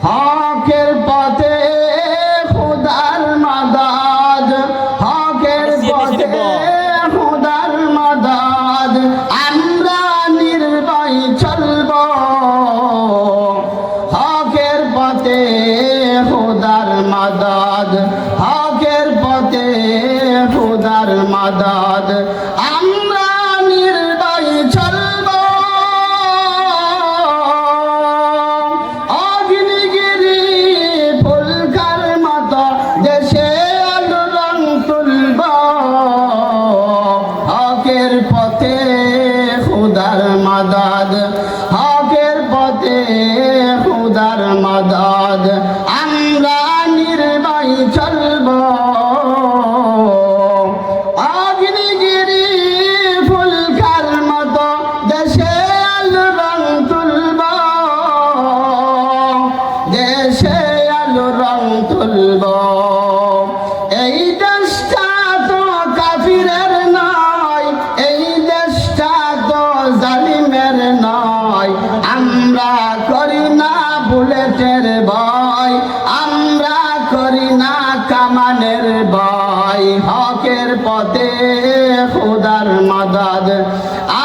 হকের পথে খোদার মাদাদ, হকের পথে খোদার মাদাদ, আমরা নির্ভয় চলব। হকের পথে খোদার মাদাদ, হকের পথে খোদার মাদাদ, আমরা নির্ভয় চলব। অগ্নিগিরি ফুলকার মতো দেশে আলো রং তুলব। হকের পথে খোদার মাদাদ, হকের পথে খোদার মাদাদ, আমরা নির্ভয় চলব। অগ্নিগিরি ফুলকার মতো দেশে আলো রং তুলব, দেশে আলো রং তুলব। এই দেশটা তো কাফিরের নয়, এই দেশটা তো জালিমের নয়। আমরা করি না বুলেটের ভয়, আমরা করি না কামানের ভয়। হকের পথে খোদার মাদাদ,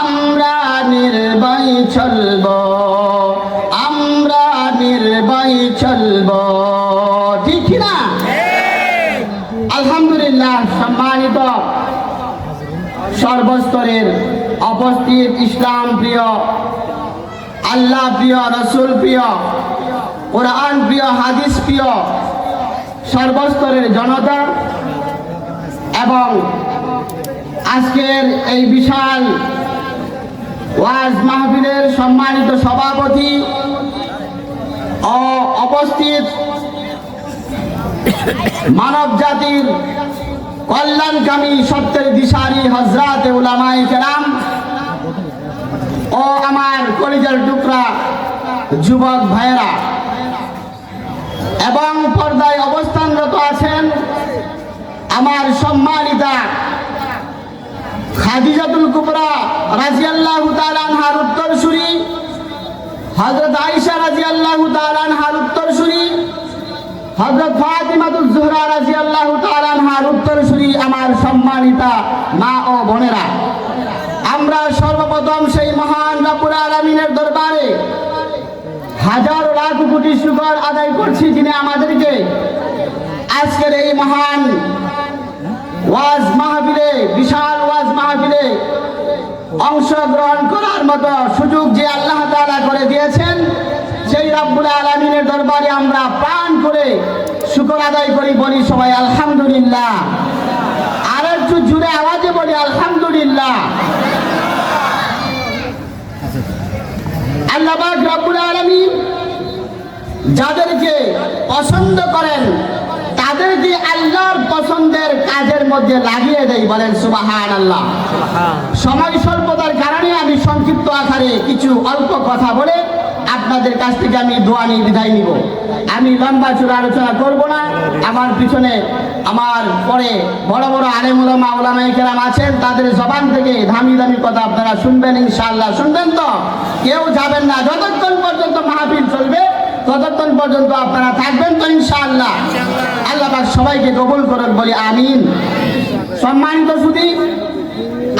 আমরা নির্ভয় চলব, আমরা নির্ভয় চলব। ঠিক না? আলহামদুলিল্লাহ। সম্মানিত সর্বস্তরের উপস্থিত ইসলাম প্রিয়, আল্লাহ প্রিয়, রসুল প্রিয়, কোরআন প্রিয়, হাদিস প্রিয় সর্বস্তরের জনতা এবং আজকের এই বিশাল ওয়াজ মাহফিলের সম্মানিত সভাপতি ও উপস্থিত মানব জাতির কল্যাণকামী সত্যের দিশারি হযরত উলামায়ে কেরাম ও আমার কলিজার টুকরা যুবক ভাইয়েরা এবং পর্দায় অবস্থানরত আছেন আমার সম্মানিতা খাদিজাতুল কুবরা রাদিয়াল্লাহু তাআলা আনহার উত্তরসূরি, হযরত আয়েশা রাদিয়াল্লাহু তাআলা আনহার উত্তরসূরি, হযরত ফাতিমাতুজ জোহরা রাদিয়াল্লাহু তাআলা আনহার উত্তরসূরি আমার সম্মানিতা মা ও বোনেরা, আমরা সর্বপ্রথম সেই মহান রব্বুল আলামিনের দরবারে হাজারো লাখ কোটি শুকর আদায় করছি, যিনি আমাদেরকে আজকের এই মহান ওয়াজ মাহফিলে, বিশাল ওয়াজ মাহফিলে অংশগ্রহণ করার মতো সুযোগ যে আল্লাহ তাআলা করে দিয়েছেন, সেই রব্বুল আলামিনের দরবারে আমরা প্রাণ করে শুকর আদায় করি। বলি সবাই আলহামদুলিল্লাহ। আর একটু জোরে আওয়াজে বলি আলহামদুলিল্লাহ। আল্লাহ পাক রব্বুল আলামিন যাদেরকে পছন্দ করেন তাদেরকে আল্লাহর পছন্দের কাজের মধ্যে লাগিয়ে দেয়। বলেন সুবহানাল্লাহ। সময় স্বল্পতার কারণে আমি সংক্ষিপ্ত আকারে কিছু অল্প কথা বলে আপনাদের কাছ থেকে আমি দোয়া নিয়ে বিদায় নিব। আমি লম্বা চূড়া আলোচনা করব না। আমার পিছনে আমার পরে বড় বড় আলেম উলামা, উলামায়ে কেরাম আছেন, তাদের জবান থেকে দামি দামি কথা আপনারা শুনবেন ইনশাআল্লাহ। শুনবেন তো? কেউ যাবেন না। যতক্ষণ পর্যন্ত মাহফিল চলবে ততক্ষণ পর্যন্ত আপনারা থাকবেন তো ইনশাআল্লাহ। আল্লাহ পাক সবাইকে কবুল করুন, বলি আমিন। সম্মানিত সুধী,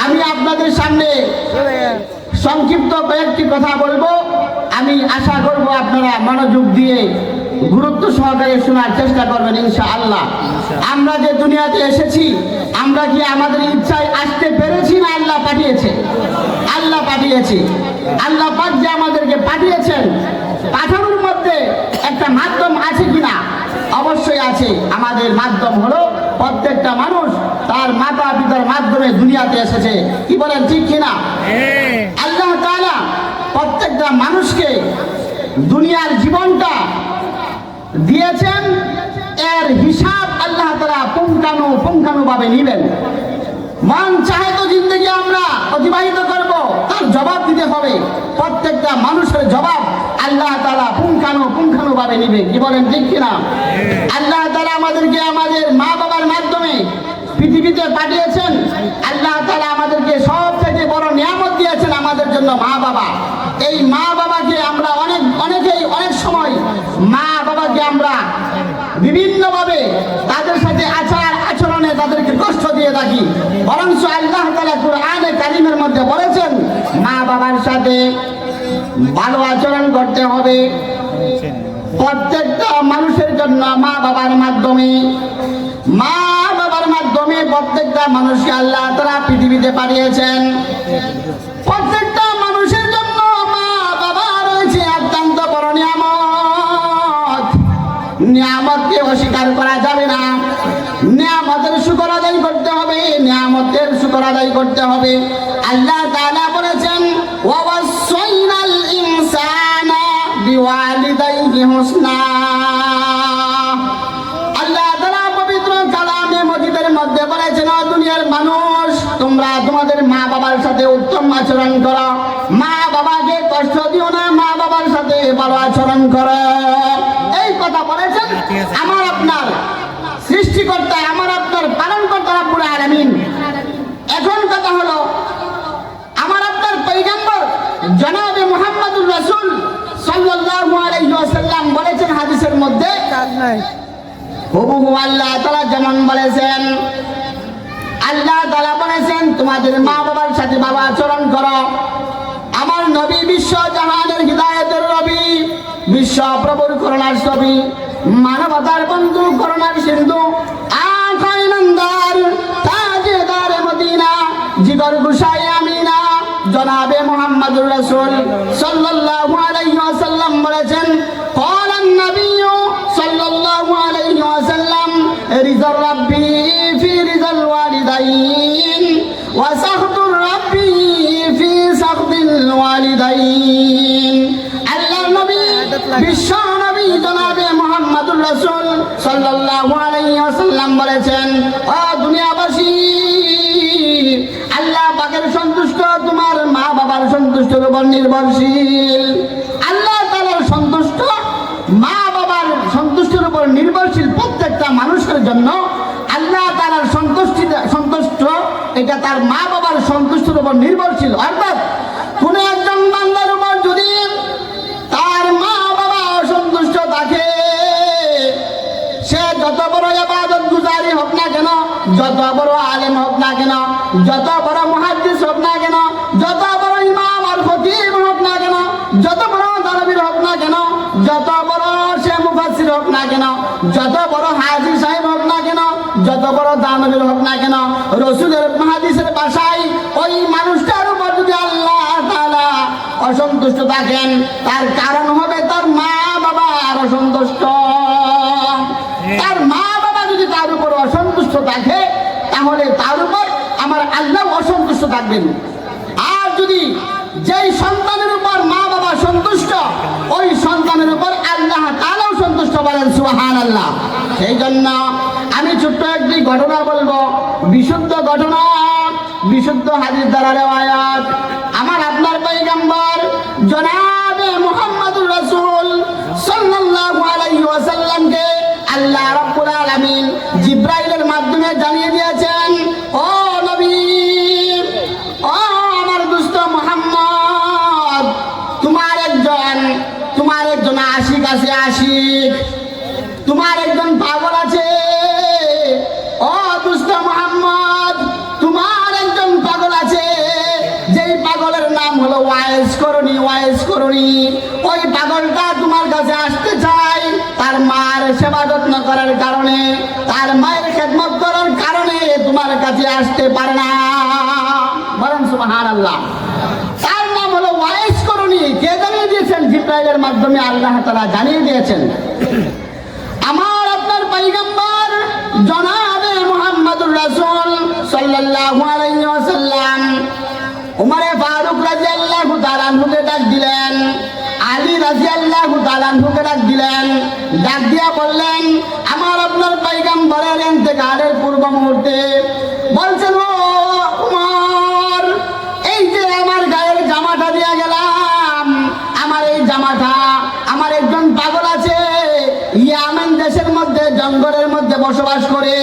আমি আপনাদের সামনে সংক্ষিপ্ত কয়েকটি কথা বলবো। আমি আশা করব আপনারা মনোযোগ দিয়ে গুরুত্ব সহকারে শোনার চেষ্টা করবেন ইনশাআল্লাহ। আমরা যে দুনিয়াতে এসেছি, আমরা কি আমাদের ইচ্ছায় আসতে পেরেছি না আল্লাহ পাঠিয়েছে? আল্লাহ পাঠিয়েছে। আল্লাহ পাক যে আমাদেরকে পাঠিয়েছেন, পাঠানোর মধ্যে একটা মাধ্যম আছে কিনা? অবশ্যই আছে। আমাদের মাধ্যম হলো প্রত্যেকটা মানুষ তার মাতা পিতার মাধ্যমে দুনিয়াতে এসেছে। কি বলেন, ঠিক কিনা? আল্লাহ তাআলা প্রত্যেকটা মানুষকে দুনিয়ার জীবনটা দিয়েছেন, এর হিসাব আল্লাহ তাআলা পুঙ্খানুপুঙ্খানুভাবে নিবেন। মন চাহে তো জিন্দগি আমরা অতিবাহিত করব, তার জবাব দিতে হবে। প্রত্যেকটা মানুষের জবাব আল্লাহ তাআলা পুঙ্খানুপুঙ্খানুভাবে নিবে। কি বলেন, ঠিক কিনা? আল্লাহ তাআলা আমাদেরকে আমাদের মা বাবার মাধ্যমে পৃথিবীতে পাঠিয়েছেন। আল্লাহ তাআলা আমাদেরকে সব থেকে বড় নিয়ামত দিয়েছেন আমাদের জন্য মা বাবা। এই মা বাবাকে আমরা অনেকেই অনেক সময় মা বাবা বাবাদেরকে আমরা বিভিন্নভাবে তাদের সাথে আচার আচরণে তাদেরকে কষ্ট দিয়ে থাকি, বরং আল্লাহ তাআলা কুরআনে কারীমের মধ্যে বলেছেন মা বাবার সাথে ভালো আচরণ করতে হবে। প্রত্যেকটা মানুষের জন্য মা বাবার মাধ্যমে প্রত্যেকটা মানুষকে আল্লাহ তাআলা পৃথিবীতে পাঠিয়েছেন। প্রত্যেকটা মানুষের জন্য মা বাবা রয়েছে অত্যন্ত বড় নিয়ামত। নিয়ামতকে অস্বীকার করা যাবে না। নিয়ামতের শুকর আদায় করতে হবে, নিয়ামতের শুকর আদায় করতে হবে। আল্লাহ তাআলা বলেছেন ওয়াসাইনাল ইনসানা বিওয়ালিদাইহি হুসনা। আল্লাহ তাআলা পবিত্র কালামে মজিদের মধ্যে বলেছেন দুনিয়ার মানুষ তোমরা তোমাদের মা বাবার সাথে উত্তম আচরণ করো, মা বাবাকে কষ্ট দিও না, মা বাবার সাথে ভালো আচরণ করো। এই কথা বলেছেন আমার আপনার সৃষ্টিকর্তা, আমার আপনার পালনকর্তা রব্বুল আলামিন। এখন কথা হলো আমার আপনার পয়গম্বর জনাবে মুহাম্মদুর রাসূল সাল্লাল্লাহু আলাইহি ওয়াসাল্লাম বলেছেন হাদিসের মধ্যে হুবহু আল্লাহ তাআলা যেমন বলেছেন, আল্লাহ তাআলা বলেছেন তোমাদের মা বাবার সাথে ভালো আচরণ করো। আমার নবী বিশ্ব জাহানের হিদায়াতের নবী, বিশ্ব প্রভুর করুণার ছবি, মানবতার বন্ধু, করুণার সিন্ধু, আখায়ে নামদার, তাজেদার মদিনা, জিগর গুশাই আমিনা জনাবে মুহাম্মদুর রাসূল সাল্লাল্লাহু আলাইহি ওয়াসাল্লাম বলেছেন ক্বালান নাবিয়্যু সাল্লাল্লাহু আলাইহি ওয়াসাল্লাম রিজা রাব্বি ফি রিজাল ওয়ালিদাইন ওয়া সাখতুর রাব্বি ফি সাখতিল ওয়ালিদাইন। আল্লাহর নবী বিশ্ব নবী জনাবে মুহাম্মদুর রাসূল সাল্লাল্লাহু আলাইহি ওয়াসাল্লাম বলেছেন ও দুনিয়াবাসী, আল্লাহ পাকের সন্তুষ্ট তোমার মা বাবার সন্তুষ্টির উপর নির্ভরশীল। আল্লাহ তাআলার সন্তুষ্ট মা বাবার সন্তুষ্টির উপর নির্ভরশীল প্রত্যেকটা মানুষের জন্য আল্লাহ তাআলার সন্তুষ্ট এটা তার মা বাবার সন্তুষ্টির উপর নির্ভরশীল। অর্থাৎ কোন একজন বান্দার উপর যদি তার মা বাবা অসন্তুষ্ট থাকে, সে যত বড় ইবাদত গুজারি হোক না কেন, যত বড় আলেম হোক না কেন, যত বড় মুহাদ্দিস হোক না কেন, যত বড় ইমাম আর খতিব হোক না কেন, যত বড় দারবীর হোক না কেন, যত বড় সে মুফাসসির হোক না কেন, যত বড় হাজী সাহেব হোক না কেন, যত বড় দানবীর হোক না কেন, রাসূলের হাদিসের ভাষায় ওই মানুষটার উপর যদি আল্লাহ তাআলা অসন্তুষ্ট থাকেন, তার কারণ হবে তার মা বাবার অসন্তুষ্ট। তার মা বাবা যদি তার উপর অসন্তুষ্ট থাকে তাহলে তার উপর আমার আল্লাহ অসন্তুষ্ট থাকবেন। আর যদি যেই সন্তানের উপর মা বাবা সন্তুষ্ট, ওই সন্তানের উপর আল্লাহ তাআলাও সন্তুষ্ট, বলেন সুবহানাল্লাহ। সেই জন্য আমি ছোট্ট একটি ঘটনা বলবো, বিশুদ্ধ ঘটনা, বিশুদ্ধ হাদিস দ্বারা রিওয়ায়াত। আমার আপনার পয়গম্বর জনাবে মুহাম্মদুর রাসূল সাল্লাল্লাহু আলাইহি ওয়াসাল্লামকে আল্লাহ রাব্বুল আলামিন জিবরাইলের মাধ্যমে জানিয়ে দিয়েছেন ও নবী, ও আমার দুষ্ট মুহাম্মদ, তোমার একজন আশিক আছে, আশিক, তোমার একজন পাগল আছে। ও দুষ্ট মুহাম্মদ, তোমার একজন পাগল আছে, যেই পাগলের নাম হলো ওয়াইস করণী। ওই পাগলটা তোমার কাছে আসতে চায় তার মার সেবা যত্ন করার কারণে, তার মায়ের খেদমত করার কারণে তোমার কাছে আসতে পারে না, বলেন সুবহানাল্লাহ। তার নাম হলো ওয়াইস করণী। কে জানিয়ে দিয়েছেন? জিবরাইলের মাধ্যমে আল্লাহ তাআলা জানিয়ে দিয়েছেন। আমার আপনার পয়গম্বর জনাবে মুহাম্মদুর রাসূল সাল্লাল্লাহু আলাইহি ওয়াসাল্লাম উমরে ফারুক রাদিয়াল্লাহু তাআলা আনহুকে ডাক দিলেন, আলী রাদিয়াল্লাহু তাআলা আনহুকে ডাক দিলেন। ডাক দিয়া বললেন আমার আপনার পয়গম্বরের ইন্তেকালের পূর্ব মুহূর্তে বলছেন ও উমর, এই যে আমার গায়ের জামাটা দিয়া গেলাম, আমার এই জামাটা আমার একজন পাগল আছে, ইয়ামেন দেশের মধ্যে জঙ্গলের মধ্যে বসবাস করে,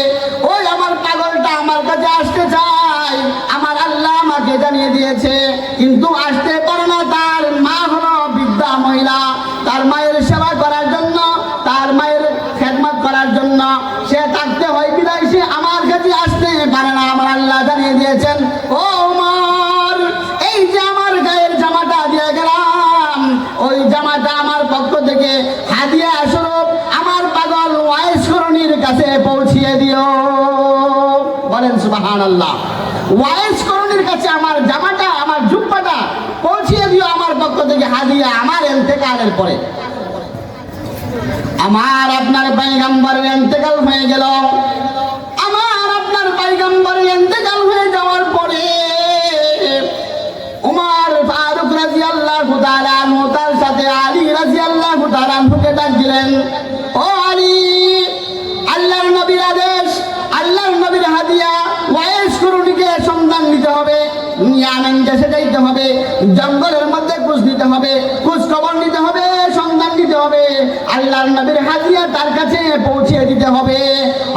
ওই আমার পাগলটা আমার কাছে আসতে চায়, আমার আল্লাহ আমাকে জানিয়ে দিয়েছে, কিন্তু আসতে পারে না। তার মা হলো বৃদ্ধা মহিলা, তার মায়ের সেবা করার জন্য, তার মায়ের হাদিয়া স্বরূপ আমার পাগল ওয়াইস করণীর কাছে পৌঁছিয়ে দিও। বলেন সুবহানাল্লাহ। ওয়াইস করণীর কাছে আমার জামাটা, আমার জুব্বাটা পৌঁছিয়ে দিও আমার পক্ষ থেকে হাদিয়া, আমার ইন্তেকালের পরে। আমার আপনার পয়গম্বরের ইন্তেকাল হয়ে গেল। আমার আপনার পয়গম্বরের ইন্তেকাল হয়ে যাওয়ার পরে উমর ফারুক রাদিয়াল্লাহু তাআলা আনহু তার সাথে আলী রাদিয়াল্লাহু তাআলা আনহুকে ডাক দিলেন, ও আলী, আল্লাহর নবীর আদেশ, আল্লাহর নবীর হাদিয়া ওয়াইস করণীকে সন্ধান নিতে হবে, ইয়ামেন দেশে যাইতে হবে, জঙ্গলের মধ্যে খোঁজ নিতে হবে, খোঁজ খবর নিতে হবে, সন্ধান নিতে হবে, আল্লাহর নবীর হাদিয়া তার কাছে পৌঁছে দিতে হবে।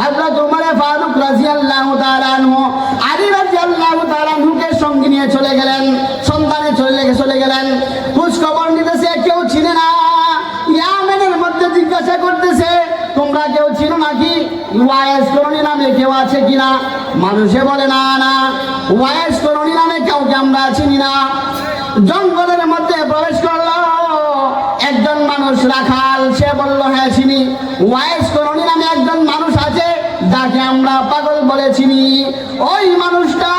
হযরত উমর ফারুক রাদিয়াল্লাহু তাআলা আনহু আলী রাদিয়াল্লাহু তাআলা আনহুকে সঙ্গে নিয়ে চলে গেলেন, সন্ধানে চলে গেলেন। খোঁজ খবর নিতেছে, কেউ চিনে না। ইয়ামেনের মধ্যে জিজ্ঞাসা করতেছে, তোমরা কেউ চিনো নাকি ওয়াইস করণী নামে কেউ আছে কিনা? মানুষে বলে না না, ওয়াইস করণী নামে কাউকে আমরা চিনি না। জঙ্গলের মধ্যে প্রবেশ করলো একজন মানুষ, রাখাল, সে বলল, হ্যাঁ চিনি, ওয়াইস করণী নামে একজন মানুষ আছে যাকে আমরা পাগল বলে চিনি। ওই মানুষটা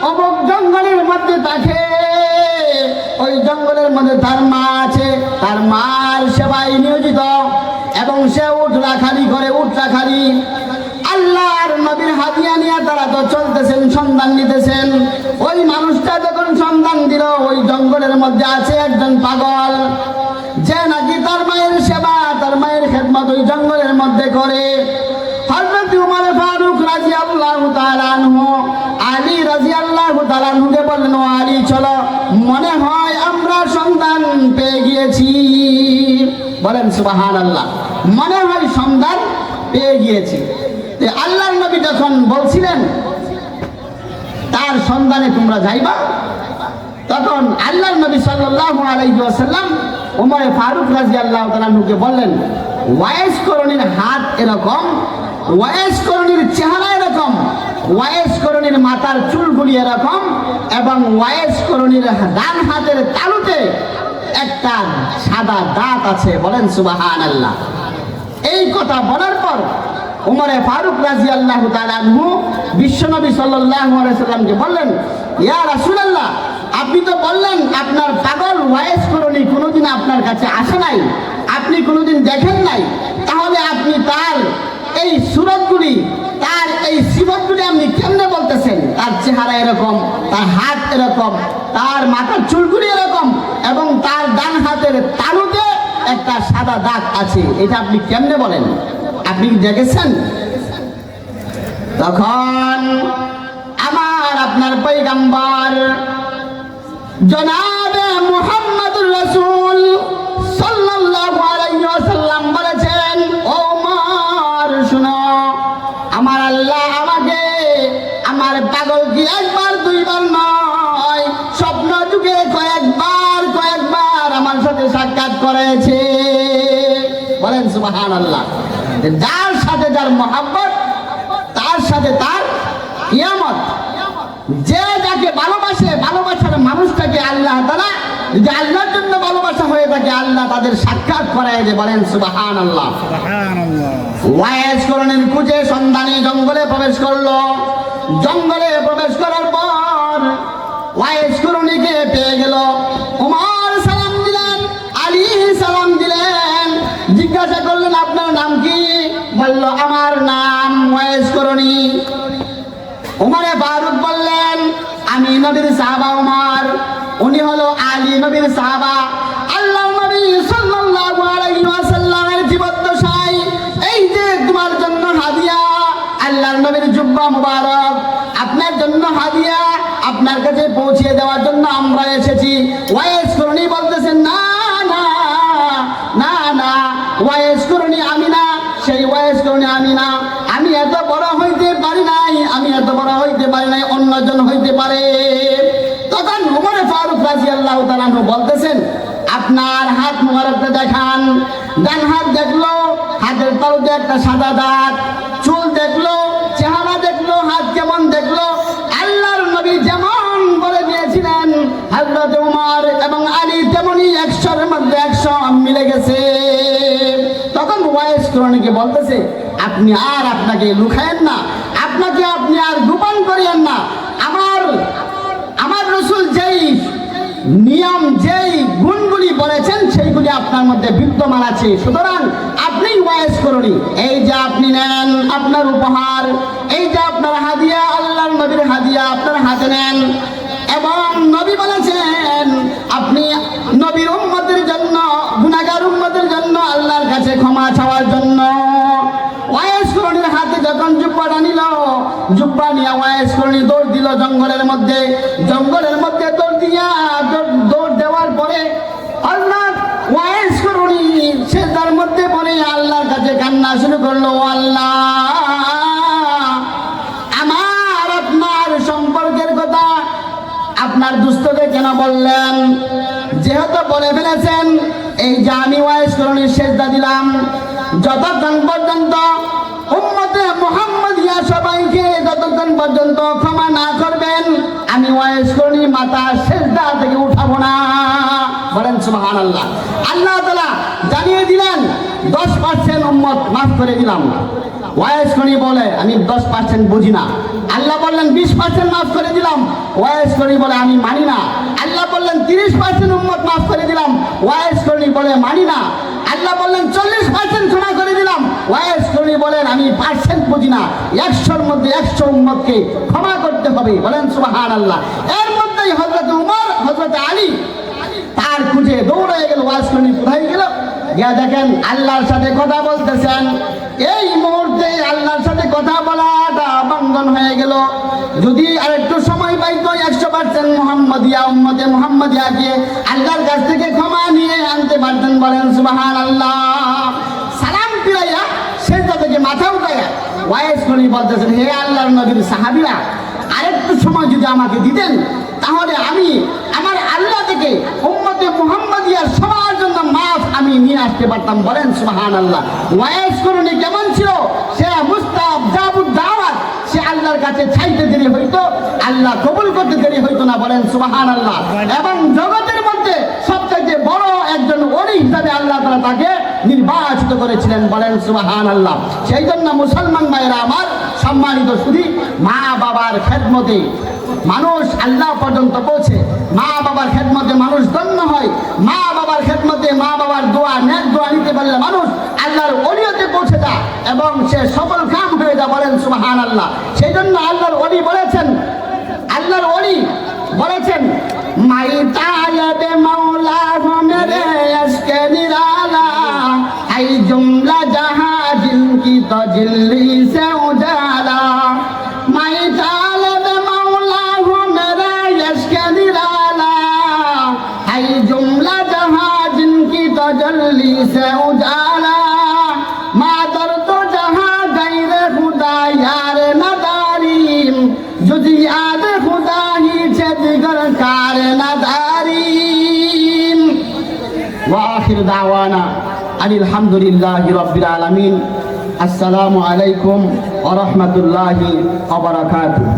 অমুক জঙ্গলের মধ্যে থাকে, ওই জঙ্গলের মধ্যে তার মা আছে, তার মার সেবায় নিয়োজিত এবং সে উট রাখালি করে, উট রাখালি। আল্লাহর নবীর হাদিয়া নিয়ে তারা তো চলতেছেন, সন্ধান নিতেছেন। ওই মানুষটা যখন সন্ধান দিল, ওই জঙ্গলের মধ্যে আছে একজন পাগল, যে নাকি তার মায়ের সেবা, তার মায়ের খেদমত ওই জঙ্গলের মধ্যে করে। হযরত উমর ফারুক রাদিয়াল্লাহু তাআলা আনহু আলী রাদিয়াল্লাহু তাআলা আনহুকে বললেন, ও আলী, চলো, মনে হয় আমরা সন্ধান পেয়ে গিয়েছি। বলেন সুবহানাল্লাহ। মনে হয় সন্ধান পেয়ে গিয়েছি। আল্লাহর নবী যখন বলছিলেন তার সন্ধানে তোমরা যাইবা, তখন আল্লাহর নবী সাল্লাল্লাহু আলাইহি ওয়াসাল্লাম উমর ফারুক রাদিয়াল্লাহু তাআলা আনহুকে বললেন, ওয়াইস করণীর হাত এরকম, ওয়াইস করণীর চেহারা এরকম, ওয়াইস করণীর মাথার চুলগুলি এরকম, এবং ওয়াইস করণীর ডান হাতের তালুতে একটা সাদা দাঁত আছে। বলেন সুবহানাল্লাহ। এই কথা বলার পর উমর ফারুক রাদিয়াল্লাহু তাআলা আনহু বিশ্বনবী সাল্লাল্লাহু আলাইহি সাল্লামকে বললেন, ইয়া রাসূলুল্লাহ, আপনি তো বললেন আপনার পাগল ওয়াইস করণী কোনোদিন আপনার কাছে আসে নাই, আপনি কোনোদিন দেখেন নাই, তাহলে আপনি তার এই সুরতগুলি, তার এই সিফতগুলি আপনি কেমনে বলতেছেন? তার চেহারা এরকম, তার হাত এরকম, তার মাথার চুলগুলি এরকম, এবং তার ডান হাতের তালুতে একটা সাদা দাগ আছে, এটা আপনি কেমনে বলেন? আপনি দেখেছেন? তখন আমার আপনার পয়গম্বর জনাবে মুহাম্মদুর রাসূল সাল্লাল্লাহু আলাইহি ওয়াসাল্লাম বলেছেন, ও উমর শুনো, আমার আল্লাহ আমাকে, আমার পাগল কি একবার দুইবার নয়, স্বপ্ন যুগে কয়েকবার আমার সাথে সাক্ষাৎ করেছে। বলেন সুবহানাল্লাহ। যার সাথে যার মহব্বত, তার সাথে তার কিয়ামত। যে যাকে ভালোবাসে, ভালোবাসার মানুষটাকে আল্লাহ তাআলা, যদি আল্লাহর জন্য ভালোবাসা হয়ে থাকে, আল্লাহ তাদের সাক্ষাৎ করায় যে। বলেন সুবহানাল্লাহ। ওয়াইস করণীর খুঁজে সন্ধানে জঙ্গলে প্রবেশ করলো। জঙ্গলে প্রবেশ করার পর ওয়াইস করণীকে পেয়ে গেল। উমর সালাম দিলেন, আলী সালাম দিলেন, জিজ্ঞাসা করলেন, আপনার নাম কি? বলল, আমার নাম ওয়াইস করণী। উমর ফারুক বললেন, আমি নবীর সাহাবা উমর, উনি হলো আলী নবীর সাহাবা। আল্লাহর নবী সাল্লাল্লাহু আলাইহি ওয়াসাল্লামের জীবদ্দশায় এই যে তোমার জন্য হাদিয়া, আল্লাহর নবীর জুব্বা মুবারক, আপনার জন্য হাদিয়া, আপনার কাছে পৌঁছে দেওয়ার জন্য আমরা এসেছি। ওয়াইস করণী বলতেছেন, না না না না, ওয়াইস করণী আমি না, সেই ওয়াইস করণী আমি না, আমি এত বড় হইতে পারি নাই, আমি এত বড় হইতে পারি নাই, অন্যজন হইতে পারে। তখন উমর ফারুক রাদিয়াল্লাহু তাআলা বলতেছেন, আপনার হাত মুবারকটা দেখান। ডান হাত দেখলো, হাতের তালুতে একটা সাদা দাগ, চুল দেখলো, চেহারা দেখলো, হাত কেমন দেখলো, আল্লাহর নবী যেমন বলে দিয়েছিলেন হযরত উমর এবং আলী তেমনি 100-এর মধ্যে 100 মিলে গেছে। করণীকে বলতেছে, আপনি আর আপনাকে লুকায়েন না, আপনাকে আপনি আর গোপন করিয়েন না। আমার রাসূল যেই নিয়ম, যেই গুণগুলি বলেছেন সেইগুলি আপনার মধ্যে বিদ্যমান আছে। সুতরাং আপনি ওয়াইজ করুন, এই যে আপনি নেন আপনার উপহার, এই যে আপনার হাদিয়া, আল্লাহর নবীর হাদিয়া আপনার হাতে নেন। এবং নবী বলেছেন আপনি নবীর উম্মতের জন্য, গুনাহগার উম্মতের জন্য আল্লাহর কাছে ক্ষমা চাওয়ার জন্য। ওয়াইজ করণীর হাতে যখন জুব্বাটা নিল, জুব্বা নিয়ে ওয়াইজ করণী দৌড় দিল জঙ্গলের মধ্যে দৌড় দেওয়ার পরে আল্লাহ ওয়াইজ করণী সেজদার মধ্যে পড়ে আল্লাহর কাছে কান্না শুরু করলো, আল্লাহ আমার আপনার সম্পর্কের কথা আপনার দুস্থকে কেন বললেন? যেহেতু বলে ফেলেছেন, এই যে আমি ওয়াইজ করণীর সেজদা দিলাম, যতক্ষণ পর্যন্ত উম্মতে মুহাম্মাদিয়া সবাইকে যতক্ষণ পর্যন্ত ক্ষমা না করবেন, আমি ওয়াইজ করণী মাথা সেজদা থেকে উঠাবো না। বলেন সুবহানাল্লাহ। আল্লাহ তাআলা জানিয়ে দিলেন 10% উম্মত মাফ করে দিলাম। ওয়াইজ করণী বলে আমি 10% বুঝি না। আল্লাহ বললেন 20% মাফ করে দিলাম। ওয়াইজ করণী বলে আমি মানি না। আল্লাহ বললেন 30% উম্মত মাফ করে দিলাম। ওয়াইজ করণী বলে মানি না। আল্লাহ বললেন 40% ক্ষমা করে দিলাম। ওয়াইজ করণী বলেন আমি পার্সেন্ট বুঝি না। 100-র মধ্যে 100 উম্মতকে ক্ষমা করতে হবে। বলেন সুবহানাল্লাহ। এর মধ্যেই হযরত উমর, হযরত আলী তার খুঁজে দৌড়ে গেল। ওয়াইজ করণী কোথায় গেল? গিয়া দেখেন আল্লাহর সাথে কথা বলতেছেন। এই মুহূর্তে আল্লাহর সাথে কথা বলাটা বন্ধন হয়ে গেল। যদি আর একটু সময় পাইতো 100% মুহাম্মাদিয়া, উম্মতে মুহাম্মাদিয়াকে আল্লাহর কাছ থেকে ক্ষমা নিয়ে আনতে পারতেন। বলেন সুবহানাল্লাহ। সালাম ফিরাইয়া সেজদা থেকে মাথা উঠাইয়া ওয়াইজ করণী বলতেছেন, হে আল্লাহর নবীর সাহাবীরা, আরেকটু সময় যদি আমাকে দিতেন তাহলে আমি আমার আল্লাহ থেকে উম্মতে মুহাম্মাদিয়ার সবার জন্য মাফ আমি নিয়ে আসতে পারতাম। বলেন সুবহানাল্লাহ। ওয়াইজ করণী কেমন ছিল? সে মুস্তাজাবুদ দাওয়াত, সে আল্লাহর কাছে চাইতে দেরি হইতো, আল্লাহ কবুল করতে দেরি হইতো না। বলেন সুবহানাল্লাহ। এবং জগতের মধ্যে সবচেয়ে বড় একজন ওলি হিসাবে আল্লাহ তাআলা তাকে নির্বাচিত করেছিলেন। বলেন সুবহানাল্লাহ। সেই জন্য মুসলমান ভাইরা আমার, সম্মানিত শুধু মা বাবার খেদমতে মানুষ আল্লাহ পর্যন্ত পৌঁছে, মা বাবার খেদমতে মানুষ ধন্য হয়। মা বাবার খেদমতে, মা বাবার দোয়া, নেক দোয়া নিতে পারলে মানুষ আল্লাহর ওলিয়তে পৌঁছে যায় এবং সে সফল কাম হয়ে যায়। বলেন সুবহানাল্লাহ। সেই জন্য আল্লাহর ওলি বলেছেন, আল্লাহর ওলি বলেছেন, মাই তায়াবে মাওলা হো মেরে ইশকে নিরালা, আই জুমলা জাহাঁ জিনকি তজল্লি সে উজালা। মাই তায়াবে মাওলা হো মেরে ইশকে নিরালা, আই জুমলা জাহাঁ জিনকি তজল্লি সে উজালা। মা দর্দ জাহাঁ গায়রে খুদা यार नदारीम, जुदी याद खुदा ही छे दिगर कार नदारीम। वा आखिर दावाना अनिल हम्दुलिल्लाहि रब्बिल आलमीन। अस्सलामु अलैकुम व रहमतुल्लाहि व बरकातुहू।